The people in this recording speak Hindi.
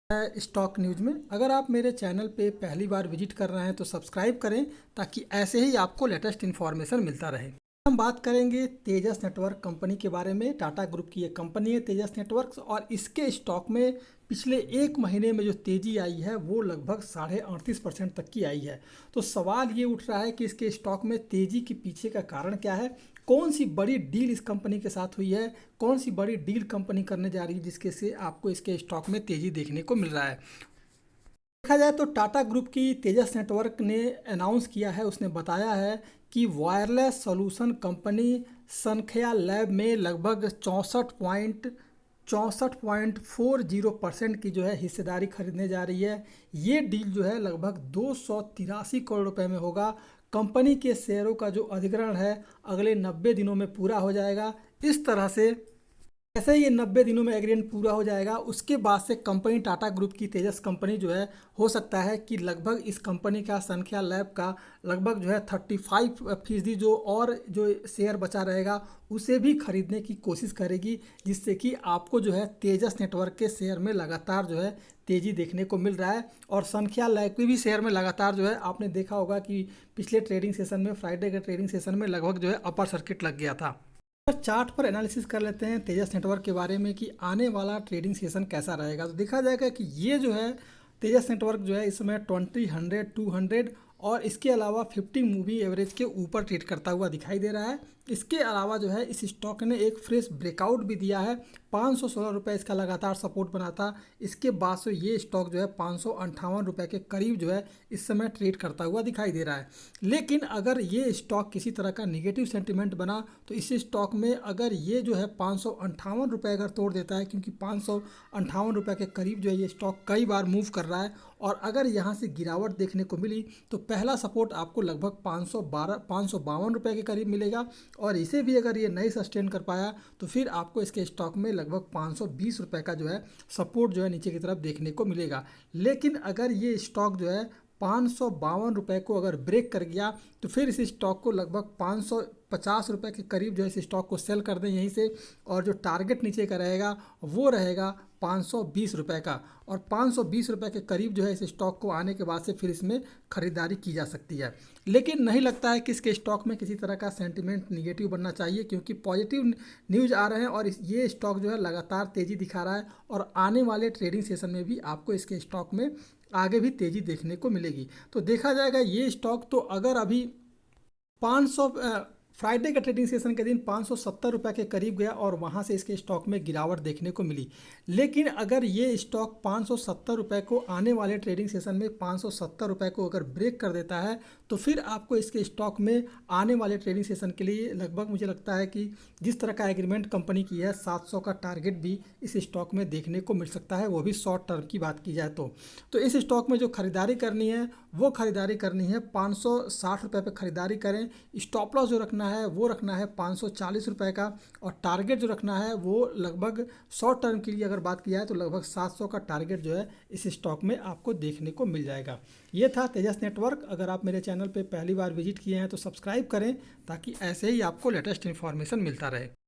स्टॉक न्यूज़ में। अगर आप मेरे चैनल पे पहली बार विजिट कर रहे हैं तो सब्सक्राइब करें ताकि ऐसे ही आपको लेटेस्ट इन्फॉर्मेशन मिलता रहे। हम बात करेंगे तेजस नेटवर्क कंपनी के बारे में। टाटा ग्रुप की एक कंपनी है तेजस नेटवर्क्स, और इसके स्टॉक में पिछले एक महीने में जो तेज़ी आई है वो लगभग 38.5% तक की आई है। तो सवाल ये उठ रहा है कि इसके स्टॉक में तेज़ी के पीछे का कारण क्या है, कौन सी बड़ी डील इस कंपनी के साथ हुई है, कौन सी बड़ी डील कंपनी करने जा रही है जिसके से आपको इसके स्टॉक में तेज़ी देखने को मिल रहा है। देखा जाए तो टाटा ग्रुप की तेजस नेटवर्क ने अनाउंस किया है, उसने बताया है कि वायरलेस सॉल्यूशन कंपनी सनख्या लैब में लगभग 64.40% की जो है हिस्सेदारी खरीदने जा रही है। ये डील जो है लगभग 283 करोड़ रुपए में होगा। कंपनी के शेयरों का जो अधिग्रहण है अगले 90 दिनों में पूरा हो जाएगा। इस तरह से जैसे ये 90 दिनों में एग्रीमेंट पूरा हो जाएगा, उसके बाद से कंपनी टाटा ग्रुप की तेजस कंपनी जो है, हो सकता है कि लगभग इस कंपनी का संख्या लैब का लगभग जो है 35% जो और जो शेयर बचा रहेगा उसे भी खरीदने की कोशिश करेगी, जिससे कि आपको जो है तेजस नेटवर्क के शेयर में लगातार जो है तेज़ी देखने को मिल रहा है। और संख्या लैब के भी शेयर में लगातार जो है आपने देखा होगा कि पिछले ट्रेडिंग सेशन में, फ्राइडे के ट्रेडिंग सेशन में लगभग जो है अपर सर्किट लग गया था। चार्ट पर एनालिसिस कर लेते हैं तेजस नेटवर्क के बारे में कि आने वाला ट्रेडिंग सेशन कैसा रहेगा। तो देखा जाएगा कि ये जो है तेजस नेटवर्क जो है इस समय 20, 100, 200 और इसके अलावा 50 मूवी एवरेज के ऊपर ट्रेड करता हुआ दिखाई दे रहा है। इसके अलावा जो है इस स्टॉक ने एक फ्रेश ब्रेकआउट भी दिया है। 516 रुपये इसका लगातार सपोर्ट बना था। इसके बाद से ये स्टॉक जो है 558 रुपये के करीब जो है इस समय ट्रेड करता हुआ दिखाई दे रहा है। लेकिन अगर ये स्टॉक किसी तरह का निगेटिव सेंटिमेंट बना तो इस स्टॉक में अगर ये जो है 558 रुपये अगर तोड़ देता है, क्योंकि 558 रुपये के करीब जो है ये स्टॉक कई बार मूव कर रहा है, और अगर यहाँ से गिरावट देखने को मिली तो पहला सपोर्ट आपको लगभग 552 रुपये के करीब मिलेगा, और इसे भी अगर ये नहीं सस्टेन कर पाया तो फिर आपको इसके स्टॉक में लगभग 520 रुपये का जो है सपोर्ट जो है नीचे की तरफ देखने को मिलेगा। लेकिन अगर ये स्टॉक जो है 552 रुपये को अगर ब्रेक कर गया तो फिर इस स्टॉक को लगभग 550 रुपये के करीब जो है इस स्टॉक को सेल कर दें यहीं से, और जो टारगेट नीचे का रहेगा वो रहेगा 520 रुपये का, और 520 रुपये के करीब जो है इस स्टॉक को आने के बाद से फिर इसमें खरीदारी की जा सकती है। लेकिन नहीं लगता है कि इसके स्टॉक में किसी तरह का सेंटिमेंट निगेटिव बनना चाहिए, क्योंकि पॉजिटिव न्यूज़ आ रहे हैं और ये स्टॉक जो है लगातार तेज़ी दिखा रहा है, और आने वाले ट्रेडिंग सेशन में भी आपको इसके स्टॉक में आगे भी तेज़ी देखने को मिलेगी। तो देखा जाएगा ये स्टॉक तो अगर अभी 500 फ्राइडे का ट्रेडिंग सेशन के दिन 570 रुपये के करीब गया और वहाँ से इसके स्टॉक में गिरावट देखने को मिली। लेकिन अगर ये स्टॉक 570 रुपये को आने वाले ट्रेडिंग सेशन में 570 रुपये को अगर ब्रेक कर देता है तो फिर आपको इसके स्टॉक में आने वाले ट्रेडिंग सेशन के लिए लगभग मुझे लगता है कि जिस तरह का एग्रीमेंट कंपनी की है 700 का टारगेट भी इस स्टॉक में देखने को मिल सकता है, वो भी शॉर्ट टर्म की बात की जाए तो इस स्टॉक में जो खरीदारी करनी है वो खरीदारी करनी है 560 रुपये पर खरीदारी करें। स्टॉप लॉस जो रखना है वो रखना है 540 रुपये का, और टारगेट जो रखना है वो लगभग शॉर्ट टर्म के लिए अगर बात की जाए तो लगभग 700 का टारगेट जो है इस स्टॉक में आपको देखने को मिल जाएगा। ये था तेजस नेटवर्क। अगर आप मेरे चैनल पे पहली बार विजिट किए हैं तो सब्सक्राइब करें ताकि ऐसे ही आपको लेटेस्ट इन्फॉर्मेशन मिलता रहे।